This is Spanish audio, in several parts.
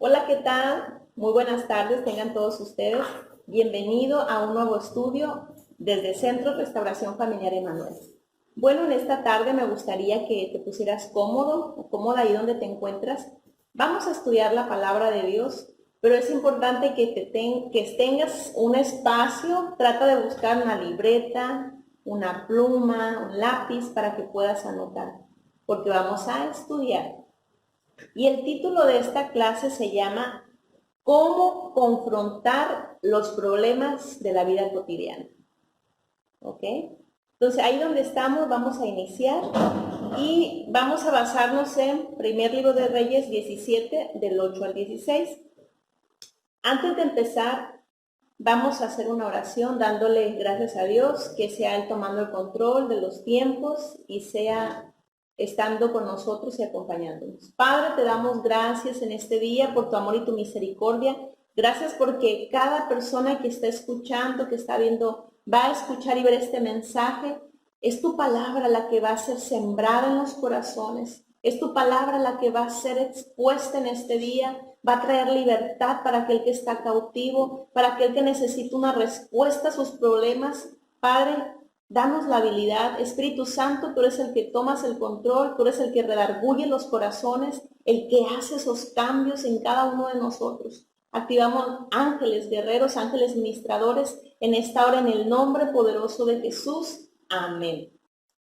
Hola, ¿qué tal? Muy buenas tardes, tengan todos ustedes. Bienvenido a un nuevo estudio desde Centro Restauración Familiar Emanuel. Bueno, en esta tarde me gustaría que te pusieras cómodo o cómoda ahí donde te encuentras. Vamos a estudiar la palabra de Dios, pero es importante que tengas un espacio. Trata de buscar una libreta, una pluma, un lápiz para que puedas anotar, porque vamos a estudiar. Y el título de esta clase se llama ¿Cómo confrontar los problemas de la vida cotidiana? ¿Ok? Entonces, ahí donde estamos vamos a iniciar y vamos a basarnos en Primer Libro de Reyes 17, del 8 al 16. Antes de empezar, vamos a hacer una oración dándole gracias a Dios, que sea Él tomando el control de los tiempos y sea estando con nosotros y acompañándonos. Padre, te damos gracias en este día por tu amor y tu misericordia. Gracias porque cada persona que está escuchando, que está viendo, va a escuchar y ver este mensaje. Es tu palabra la que va a ser sembrada en los corazones. Es tu palabra la que va a ser expuesta en este día. Va a traer libertad para aquel que está cautivo, para aquel que necesita una respuesta a sus problemas. Padre, danos la habilidad. Espíritu Santo, tú eres el que tomas el control, tú eres el que redarguye los corazones, el que hace esos cambios en cada uno de nosotros. Activamos ángeles, guerreros, ángeles ministradores en esta hora en el nombre poderoso de Jesús. Amén.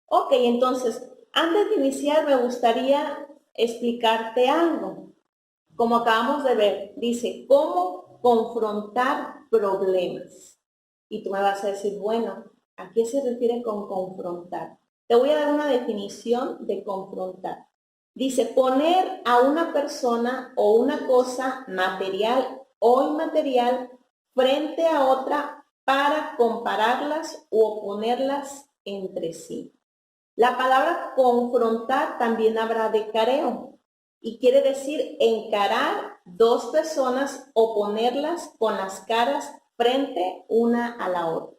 Ok, entonces, antes de iniciar me gustaría explicarte algo. Como acabamos de ver, dice, ¿cómo confrontar problemas? Y tú me vas a decir, bueno, ¿a qué se refiere con confrontar? Te voy a dar una definición de confrontar. Dice, poner a una persona o una cosa material o inmaterial frente a otra para compararlas o oponerlas entre sí. La palabra confrontar también habla de careo y quiere decir encarar dos personas o ponerlas con las caras frente una a la otra.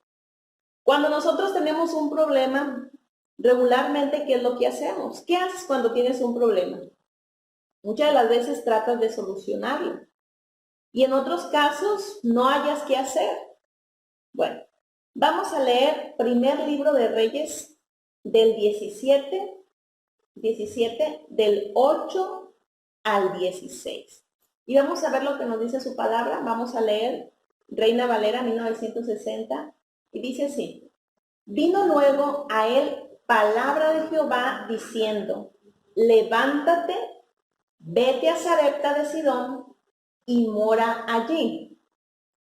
Cuando nosotros tenemos un problema, regularmente, ¿qué es lo que hacemos? ¿Qué haces cuando tienes un problema? Muchas de las veces tratas de solucionarlo y en otros casos no hayas qué hacer. Bueno, vamos a leer Primer Libro de Reyes del 17 del 8 al 16. Y vamos a ver lo que nos dice su palabra. Vamos a leer Reina Valera 1960 y dice así: vino luego a él palabra de Jehová diciendo, levántate, vete a Sarepta de Sidón y mora allí.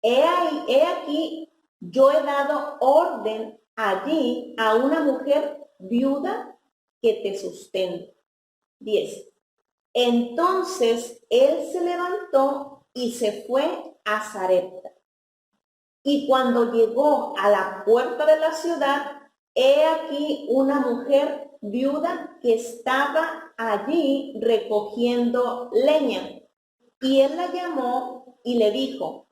He aquí, yo he dado orden allí a una mujer viuda que te sustente. 10. Entonces él se levantó y se fue a Sarepta. Y cuando llegó a la puerta de la ciudad, he aquí una mujer viuda que estaba allí recogiendo leña. Y él la llamó y le dijo,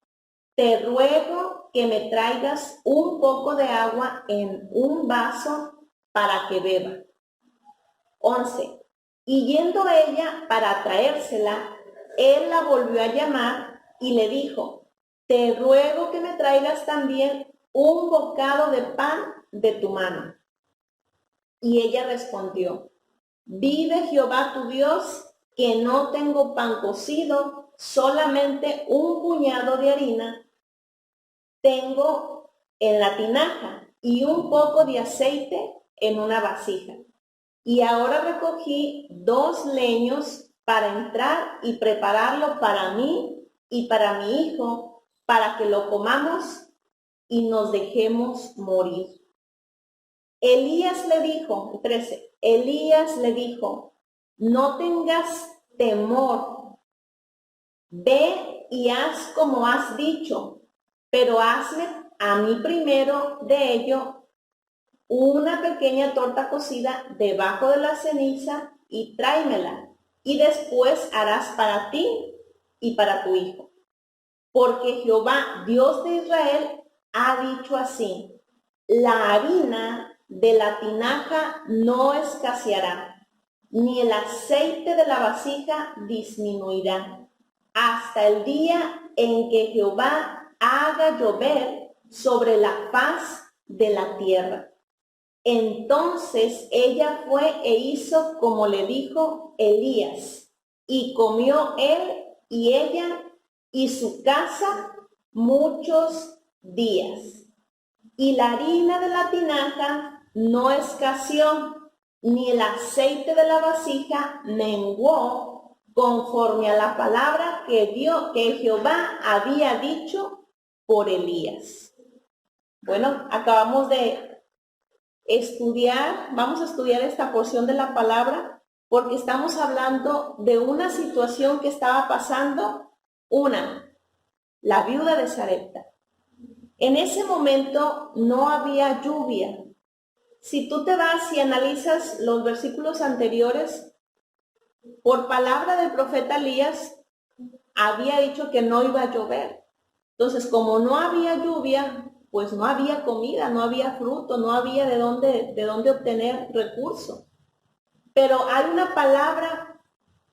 te ruego que me traigas un poco de agua en un vaso para que beba. 11. Y yendo ella para traérsela, él la volvió a llamar y le dijo, te ruego que me traigas también un bocado de pan de tu mano. Y ella respondió, vive Jehová tu Dios, que no tengo pan cocido, solamente un puñado de harina tengo en la tinaja y un poco de aceite en una vasija. Y ahora recogí 2 leños para entrar y prepararlo para mí y para mi hijo, para que lo comamos y nos dejemos morir. Elías le dijo, 13, Elías le dijo, no tengas temor, ve y haz como has dicho, pero hazme a mí primero de ello una pequeña torta cocida debajo de la ceniza y tráemela, y después harás para ti y para tu hijo. Porque Jehová, Dios de Israel, ha dicho así, la harina de la tinaja no escaseará, ni el aceite de la vasija disminuirá, hasta el día en que Jehová haga llover sobre la faz de la tierra. Entonces ella fue e hizo como le dijo Elías, y comió él y ella y su casa muchos días. Y la harina de la tinaja no escaseó, ni el aceite de la vasija menguó, conforme a la palabra que Jehová había dicho por Elías. Bueno, acabamos de vamos a estudiar esta porción de la palabra porque estamos hablando de una situación que estaba pasando, la viuda de Sarepta. En ese momento no había lluvia. Si tú te vas y analizas los versículos anteriores, por palabra del profeta Elías, había dicho que no iba a llover. Entonces, como no había lluvia, pues no había comida, no había fruto, no había de dónde obtener recursos. Pero hay una palabra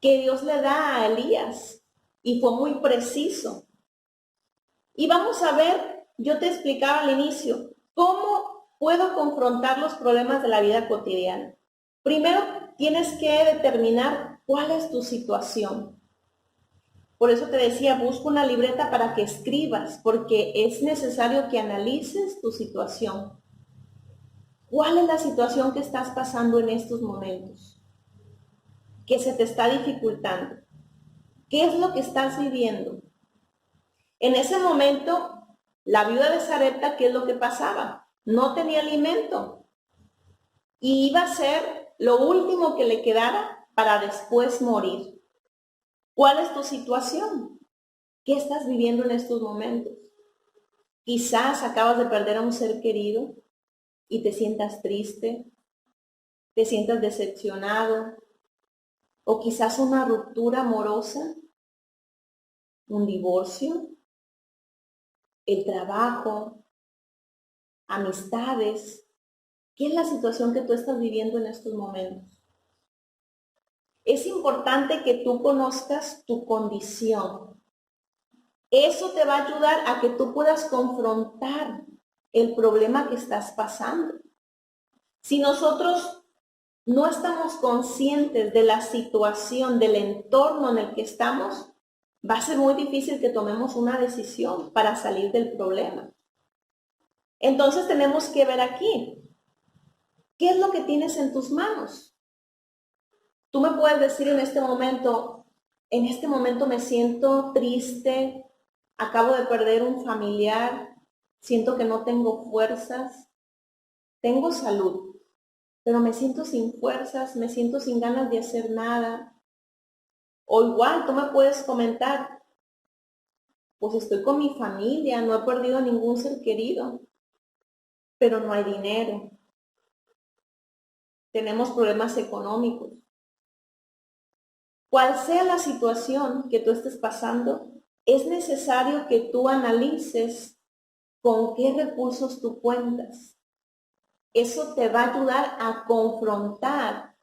que Dios le da a Elías y fue muy preciso. Y vamos a ver, yo te explicaba al inicio, ¿cómo puedo confrontar los problemas de la vida cotidiana? Primero, tienes que determinar cuál es tu situación. Por eso te decía, busca una libreta para que escribas, porque es necesario que analices tu situación. ¿Cuál es la situación que estás pasando en estos momentos? ¿Qué se te está dificultando? ¿Qué es lo que estás viviendo? En ese momento, la viuda de Sarepta, ¿qué es lo que pasaba? No tenía alimento. Y iba a ser lo último que le quedara para después morir. ¿Cuál es tu situación? ¿Qué estás viviendo en estos momentos? Quizás acabas de perder a un ser querido y te sientas triste, te sientas decepcionado, o quizás una ruptura amorosa, un divorcio, el trabajo, amistades. ¿Qué es la situación que tú estás viviendo en estos momentos? Es importante que tú conozcas tu condición. Eso te va a ayudar a que tú puedas confrontar el problema que estás pasando. Si nosotros no estamos conscientes de la situación, del entorno en el que estamos, va a ser muy difícil que tomemos una decisión para salir del problema. Entonces tenemos que ver aquí, ¿qué es lo que tienes en tus manos? Tú me puedes decir en este momento me siento triste, acabo de perder un familiar, siento que no tengo fuerzas, tengo salud, pero me siento sin fuerzas, me siento sin ganas de hacer nada. O igual, tú me puedes comentar, pues estoy con mi familia, no he perdido a ningún ser querido, pero no hay dinero. Tenemos problemas económicos. Cual sea la situación que tú estés pasando, es necesario que tú analices con qué recursos tú cuentas. Eso te va a ayudar a confrontar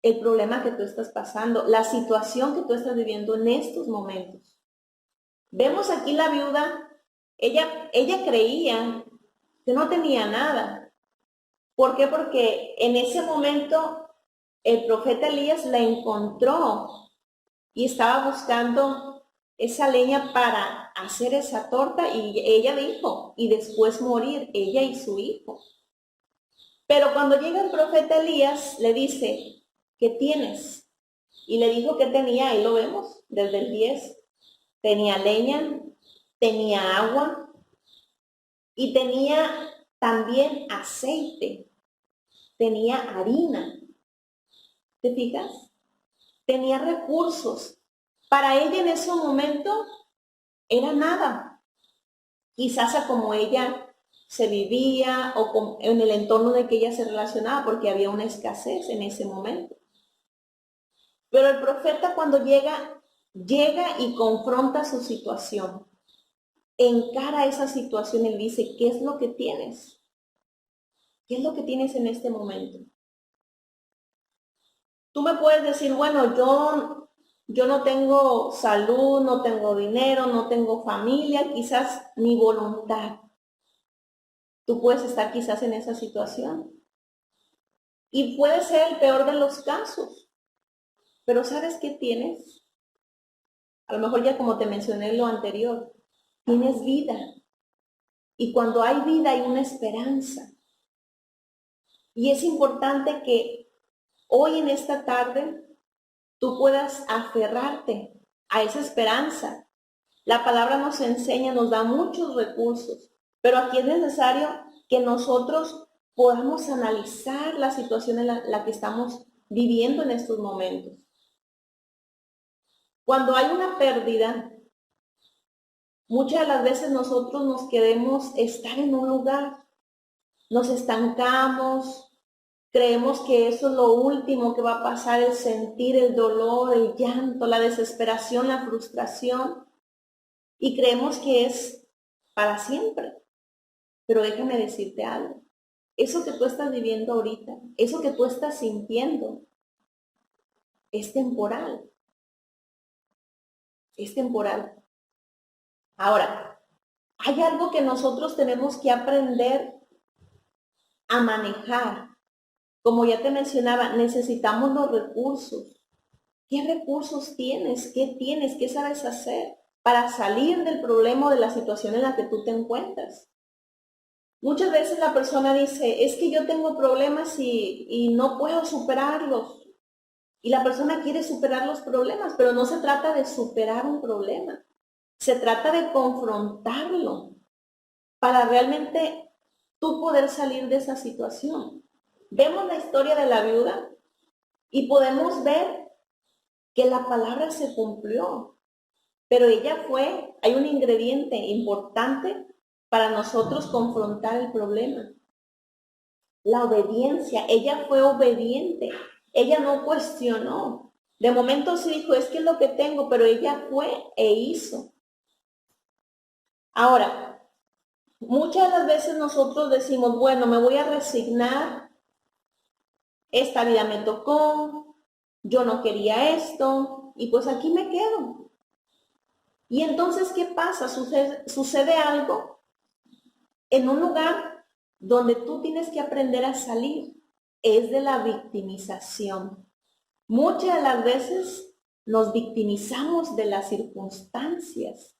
el problema que tú estás pasando, la situación que tú estás viviendo en estos momentos. Vemos aquí la viuda, ella creía que no tenía nada. ¿Por qué? Porque en ese momento el profeta Elías la encontró y estaba buscando esa leña para hacer esa torta y ella dijo, y después morir, ella y su hijo. Pero cuando llega el profeta Elías, le dice, ¿qué tienes? Y le dijo que tenía, ahí lo vemos, desde el 10. Tenía leña, tenía agua y tenía también aceite, tenía harina. ¿Te fijas? Tenía recursos. Para ella en ese momento era nada. Quizás a como ella se vivía o en el entorno de que ella se relacionaba, porque había una escasez en ese momento. Pero el profeta cuando llega y confronta su situación. Encara esa situación y dice, ¿qué es lo que tienes? ¿Qué es lo que tienes en este momento? Tú me puedes decir, bueno, yo yo no tengo salud, no tengo dinero, no tengo familia, quizás ni voluntad. Tú puedes estar quizás en esa situación. Y puede ser el peor de los casos. Pero ¿sabes qué tienes? A lo mejor ya como te mencioné lo anterior, tienes vida. Y cuando hay vida hay una esperanza. Y es importante que hoy en esta tarde tú puedas aferrarte a esa esperanza. La palabra nos enseña, nos da muchos recursos, pero aquí es necesario que nosotros podamos analizar la situación en la que estamos viviendo en estos momentos. Cuando hay una pérdida, muchas de las veces nosotros nos queremos estar en un lugar, nos estancamos, creemos que eso es lo último que va a pasar, el sentir el dolor, el llanto, la desesperación, la frustración, y creemos que es para siempre. Pero déjame decirte algo, eso que tú estás viviendo ahorita, eso que tú estás sintiendo, es temporal, es temporal. Ahora, hay algo que nosotros tenemos que aprender a manejar. Como ya te mencionaba, necesitamos los recursos. ¿Qué recursos tienes? ¿Qué tienes? ¿Qué sabes hacer para salir del problema o de la situación en la que tú te encuentras? Muchas veces la persona dice, es que yo tengo problemas y no puedo superarlos. Y la persona quiere superar los problemas, pero no se trata de superar un problema. Se trata de confrontarlo para realmente tú poder salir de esa situación. Vemos la historia de la viuda y podemos ver que la palabra se cumplió, pero hay un ingrediente importante para nosotros confrontar el problema. La obediencia, ella fue obediente, ella no cuestionó. De momento sí dijo, es que es lo que tengo, pero ella fue e hizo. Ahora, muchas de las veces nosotros decimos, bueno, me voy a resignar, esta vida me tocó, yo no quería esto, y pues aquí me quedo. Y entonces, ¿qué pasa? Sucede algo en un lugar donde tú tienes que aprender a salir, es de la victimización. Muchas de las veces nos victimizamos de las circunstancias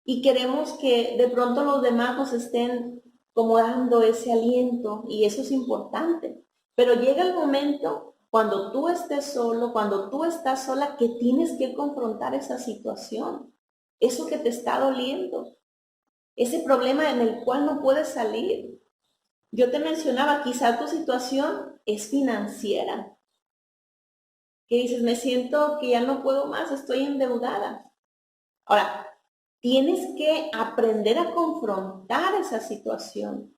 y queremos que de pronto los demás nos estén como dando ese aliento, y eso es importante. Pero llega el momento cuando tú estés solo, cuando tú estás sola, que tienes que confrontar esa situación, eso que te está doliendo, ese problema en el cual no puedes salir. Yo te mencionaba, quizá tu situación es financiera, que dices, me siento que ya no puedo más, estoy endeudada. Ahora, tienes que aprender a confrontar esa situación.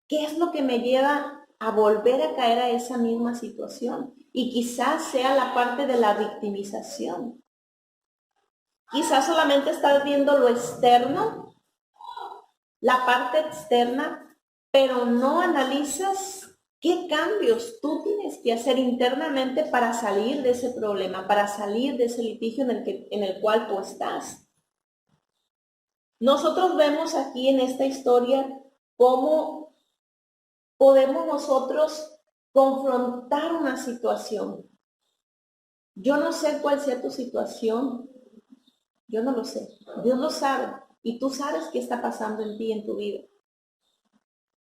¿Qué es lo que me lleva a volver a caer a esa misma situación? Y quizás sea la parte de la victimización. Quizás solamente estás viendo lo externo, la parte externa, pero no analizas qué cambios tú tienes que hacer internamente para salir de ese problema, para salir de ese litigio en el cual tú estás. Nosotros vemos aquí en esta historia cómo podemos nosotros confrontar una situación. Yo no sé cuál sea tu situación, yo no lo sé. Dios lo sabe y tú sabes qué está pasando en ti, en tu vida.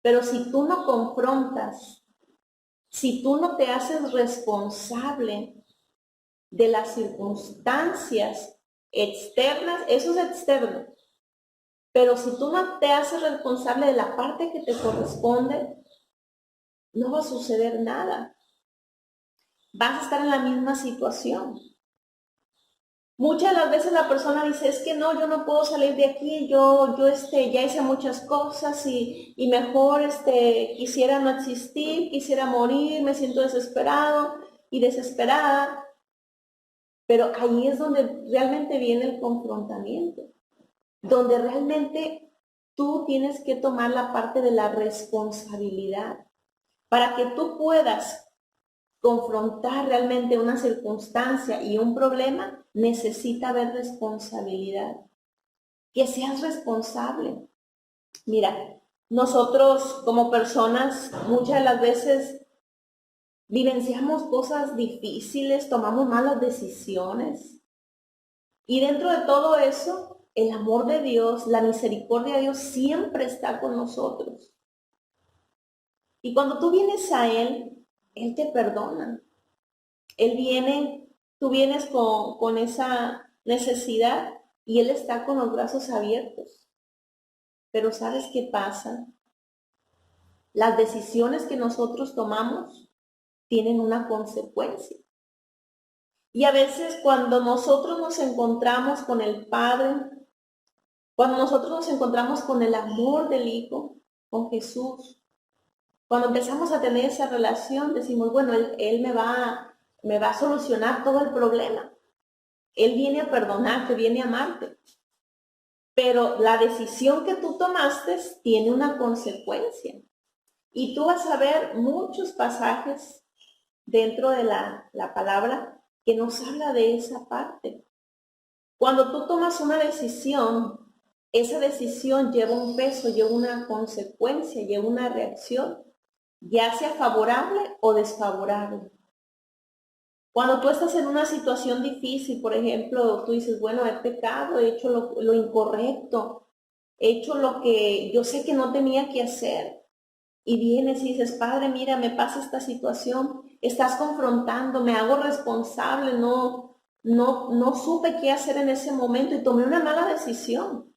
Pero si tú no confrontas, si tú no te haces responsable de las circunstancias externas, eso es externo. Pero si tú no te haces responsable de la parte que te corresponde, no va a suceder nada. Vas a estar en la misma situación. Muchas de las veces la persona dice, es que no, yo no puedo salir de aquí, yo ya hice muchas cosas y mejor quisiera no existir, quisiera morir, me siento desesperado y desesperada. Pero ahí es donde realmente viene el confrontamiento, donde realmente tú tienes que tomar la parte de la responsabilidad para que tú puedas confrontar realmente una circunstancia y un problema, necesita haber responsabilidad. Que seas responsable. Mira, nosotros como personas muchas de las veces vivenciamos cosas difíciles, tomamos malas decisiones. Y dentro de todo eso, el amor de Dios, la misericordia de Dios siempre está con nosotros. Y cuando tú vienes a Él te perdona. Tú vienes con esa necesidad y Él está con los brazos abiertos. Pero ¿sabes qué pasa? Las decisiones que nosotros tomamos tienen una consecuencia. Y a veces cuando nosotros nos encontramos con el Padre, cuando nosotros nos encontramos con el amor del Hijo, con Jesús, cuando empezamos a tener esa relación, decimos, bueno, Él me va a solucionar todo el problema. Él viene a perdonarte, viene a amarte. Pero la decisión que tú tomaste tiene una consecuencia. Y tú vas a ver muchos pasajes dentro de la palabra que nos habla de esa parte. Cuando tú tomas una decisión, esa decisión lleva un peso, lleva una consecuencia, lleva una reacción, ya sea favorable o desfavorable. Cuando tú estás en una situación difícil, por ejemplo, tú dices, bueno, he pecado, he hecho lo incorrecto, he hecho lo que yo sé que no tenía que hacer. Y vienes y dices, Padre, mira, me pasa esta situación, estás confrontando, me hago responsable, no supe qué hacer en ese momento y tomé una mala decisión.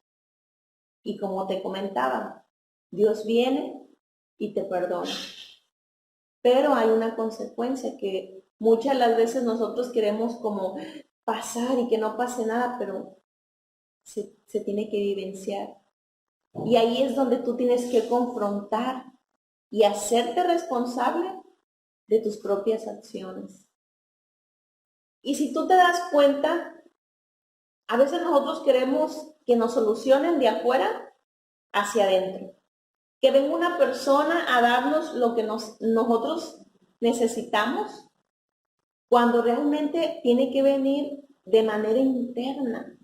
Y como te comentaba, Dios viene y te perdona. Pero hay una consecuencia que muchas de las veces nosotros queremos como pasar y que no pase nada, pero se tiene que vivenciar. Y ahí es donde tú tienes que confrontar y hacerte responsable de tus propias acciones. Y si tú te das cuenta, a veces nosotros queremos que nos solucionen de afuera hacia adentro. Que venga una persona a darnos lo que nosotros necesitamos, cuando realmente tiene que venir de manera interna.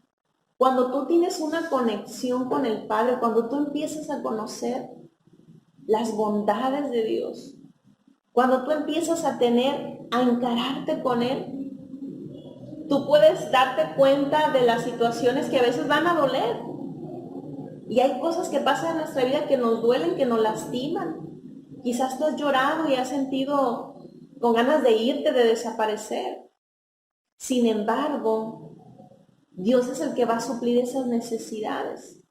Cuando tú tienes una conexión con el Padre, cuando tú empiezas a conocer las bondades de Dios, cuando tú empiezas a encararte con Él, tú puedes darte cuenta de las situaciones que a veces van a doler. Y hay cosas que pasan en nuestra vida que nos duelen, que nos lastiman. Quizás tú has llorado y has sentido con ganas de irte, de desaparecer. Sin embargo, Dios es el que va a suplir esas necesidades.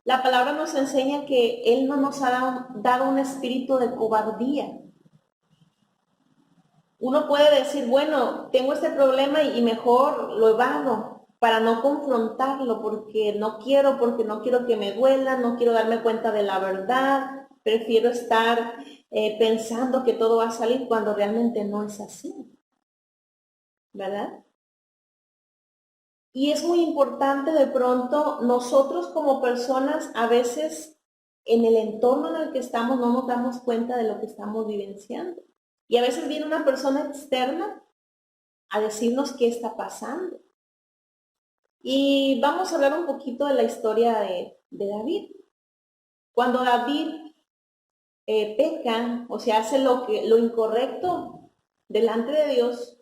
La palabra nos enseña que Él no nos ha dado un espíritu de cobardía. Uno puede decir, bueno, tengo este problema y mejor lo evado para no confrontarlo porque no quiero que me duela, no quiero darme cuenta de la verdad, prefiero estar pensando que todo va a salir cuando realmente no es así, ¿verdad? Y es muy importante de pronto nosotros como personas a veces en el entorno en el que estamos no nos damos cuenta de lo que estamos vivenciando. Y a veces viene una persona externa a decirnos qué está pasando. Y vamos a hablar un poquito de la historia de David. Cuando David peca, o sea, hace lo incorrecto delante de Dios,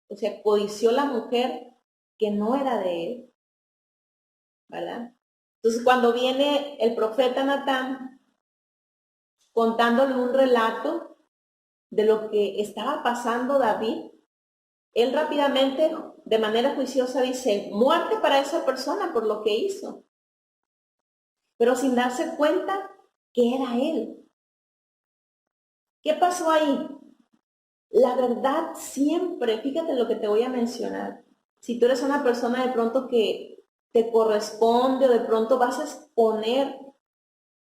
o sea, codició la mujer que no era de él, ¿verdad? Entonces, cuando viene el profeta Natán contándole un relato de lo que estaba pasando David, él rápidamente, de manera juiciosa, dice, muerte para esa persona por lo que hizo, pero sin darse cuenta que era él. ¿Qué pasó ahí? La verdad siempre, fíjate lo que te voy a mencionar. Si tú eres una persona de pronto que te corresponde o de pronto vas a exponer,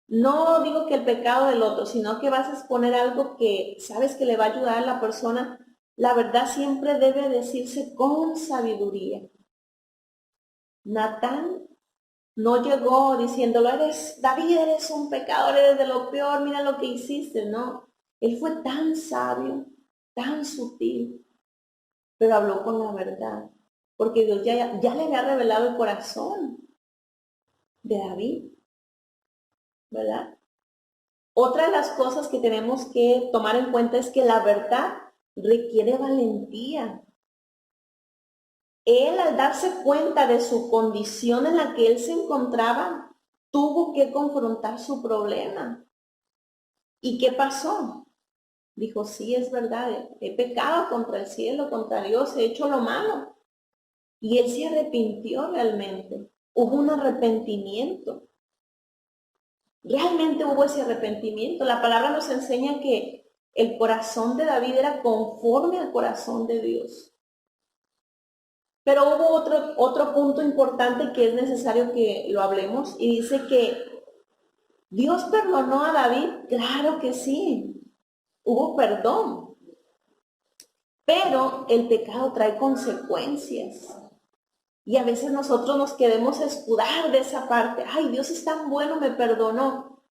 no digo que el pecado del otro, sino que vas a exponer algo que sabes que le va a ayudar a la persona, la verdad siempre debe decirse con sabiduría. Natán no llegó diciéndolo, David, eres un pecador, eres de lo peor, mira lo que hiciste, no. Él fue tan sabio, tan sutil, pero habló con la verdad, porque Dios ya le había revelado el corazón de David, ¿verdad? Otra de las cosas que tenemos que tomar en cuenta es que la verdad requiere valentía. Él, al darse cuenta de su condición en la que él se encontraba, tuvo que confrontar su problema. ¿Y qué pasó? Dijo, sí, es verdad, he pecado contra el cielo, contra Dios, he hecho lo malo. Y él se arrepintió realmente. Hubo un arrepentimiento. Realmente hubo ese arrepentimiento. La palabra nos enseña que el corazón de David era conforme al corazón de Dios. Pero hubo otro punto importante que es necesario que lo hablemos, y dice que Dios perdonó a David. Claro que sí, hubo perdón, pero el pecado trae consecuencias. Y a veces nosotros nos queremos escudar de esa parte. Ay, Dios es tan bueno, me perdonó.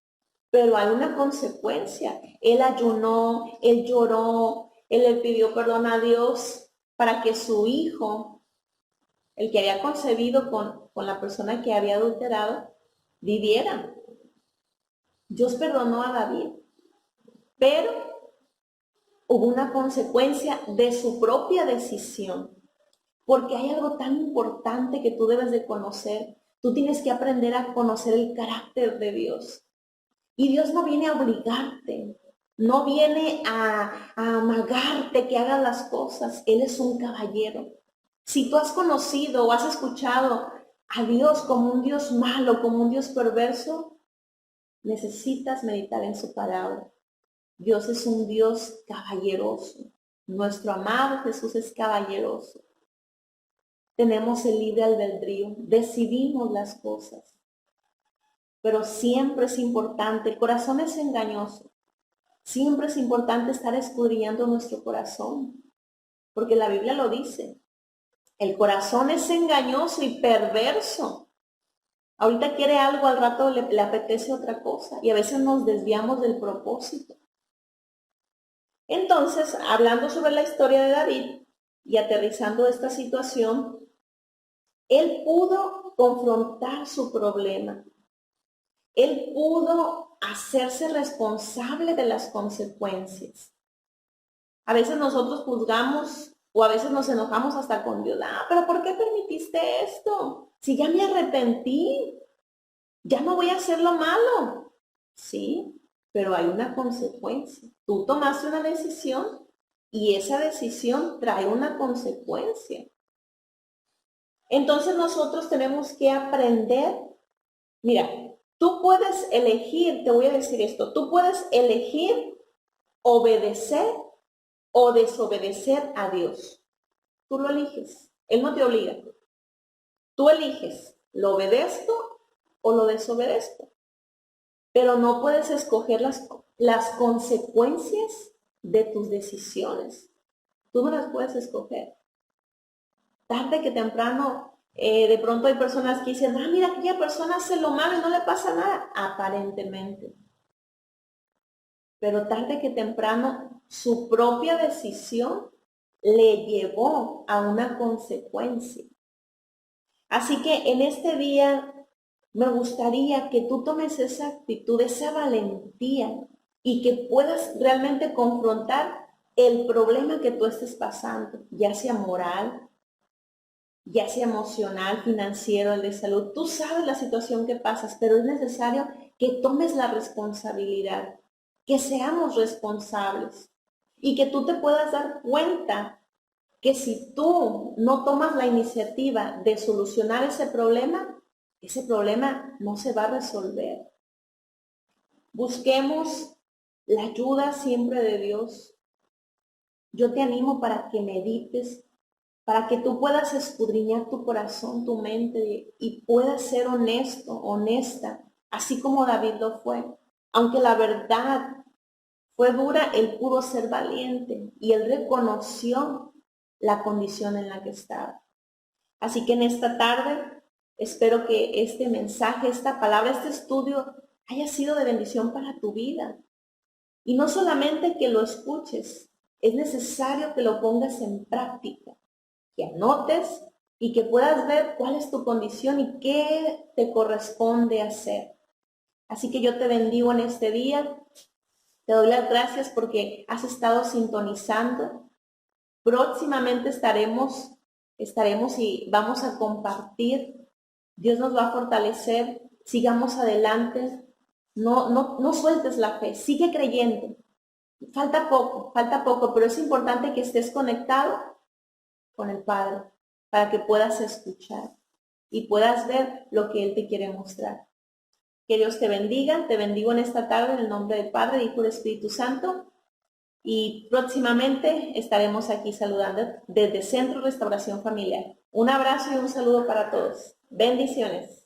Pero hay una consecuencia. Él ayunó, él lloró, él le pidió perdón a Dios para que su hijo, el que había concebido con la persona que había adulterado, viviera. Dios perdonó a David, pero hubo una consecuencia de su propia decisión. Porque hay algo tan importante que tú debes de conocer. Tú tienes que aprender a conocer el carácter de Dios. Y Dios no viene a obligarte, no viene a amagarte que hagas las cosas. Él es un caballero. Si tú has conocido o has escuchado a Dios como un Dios malo, como un Dios perverso, necesitas meditar en su palabra. Dios es un Dios caballeroso. Nuestro amado Jesús es caballeroso. Tenemos el libre albedrío, decidimos las cosas. Pero siempre es importante, el corazón es engañoso. Siempre es importante estar escudriñando nuestro corazón, porque la Biblia lo dice. El corazón es engañoso y perverso. Ahorita quiere algo, al rato le apetece otra cosa, y a veces nos desviamos del propósito. Entonces, hablando sobre la historia de David y aterrizando esta situación, él pudo confrontar su problema. Él pudo hacerse responsable de las consecuencias. A veces nosotros juzgamos o a veces nos enojamos hasta con Dios. Pero ¿por qué permitiste esto? Si ya me arrepentí, ya no voy a hacer lo malo. Sí, pero hay una consecuencia. Tú tomaste una decisión y esa decisión trae una consecuencia. Entonces nosotros tenemos que aprender. Mira, tú puedes elegir, te voy a decir esto, tú puedes elegir obedecer o desobedecer a Dios. Tú lo eliges, Él no te obliga. Tú eliges, ¿lo obedezco o lo desobedezco? Pero no puedes escoger las consecuencias de tus decisiones. Tú no las puedes escoger. Tarde que temprano, de pronto hay personas que dicen, mira, aquella persona hace lo malo y no le pasa nada, aparentemente. Pero tarde que temprano, su propia decisión le llevó a una consecuencia. Así que en este día me gustaría que tú tomes esa actitud, esa valentía, y que puedas realmente confrontar el problema que tú estés pasando, ya sea moral, ya sea emocional, financiero, el de salud. Tú sabes la situación que pasas, pero es necesario que tomes la responsabilidad, que seamos responsables y que tú te puedas dar cuenta que si tú no tomas la iniciativa de solucionar ese problema no se va a resolver. Busquemos la ayuda siempre de Dios. Yo te animo para que medites, para que tú puedas escudriñar tu corazón, tu mente, y puedas ser honesto, honesta, así como David lo fue. Aunque la verdad fue dura, él pudo ser valiente y él reconoció la condición en la que estaba. Así que en esta tarde espero que este mensaje, esta palabra, este estudio haya sido de bendición para tu vida. Y no solamente que lo escuches, es necesario que lo pongas en práctica, que anotes y que puedas ver cuál es tu condición y qué te corresponde hacer. Así que yo te bendigo en este día. Te doy las gracias porque has estado sintonizando. Próximamente estaremos y vamos a compartir. Dios nos va a fortalecer. Sigamos adelante. No sueltes la fe. Sigue creyendo. Falta poco, pero es importante que estés conectado con el Padre para que puedas escuchar y puedas ver lo que Él te quiere mostrar. Que Dios te bendigo en esta tarde en el nombre del Padre, Hijo y del Espíritu Santo. Y próximamente estaremos aquí saludando desde Centro Restauración Familiar. Un abrazo y un saludo para todos. Bendiciones.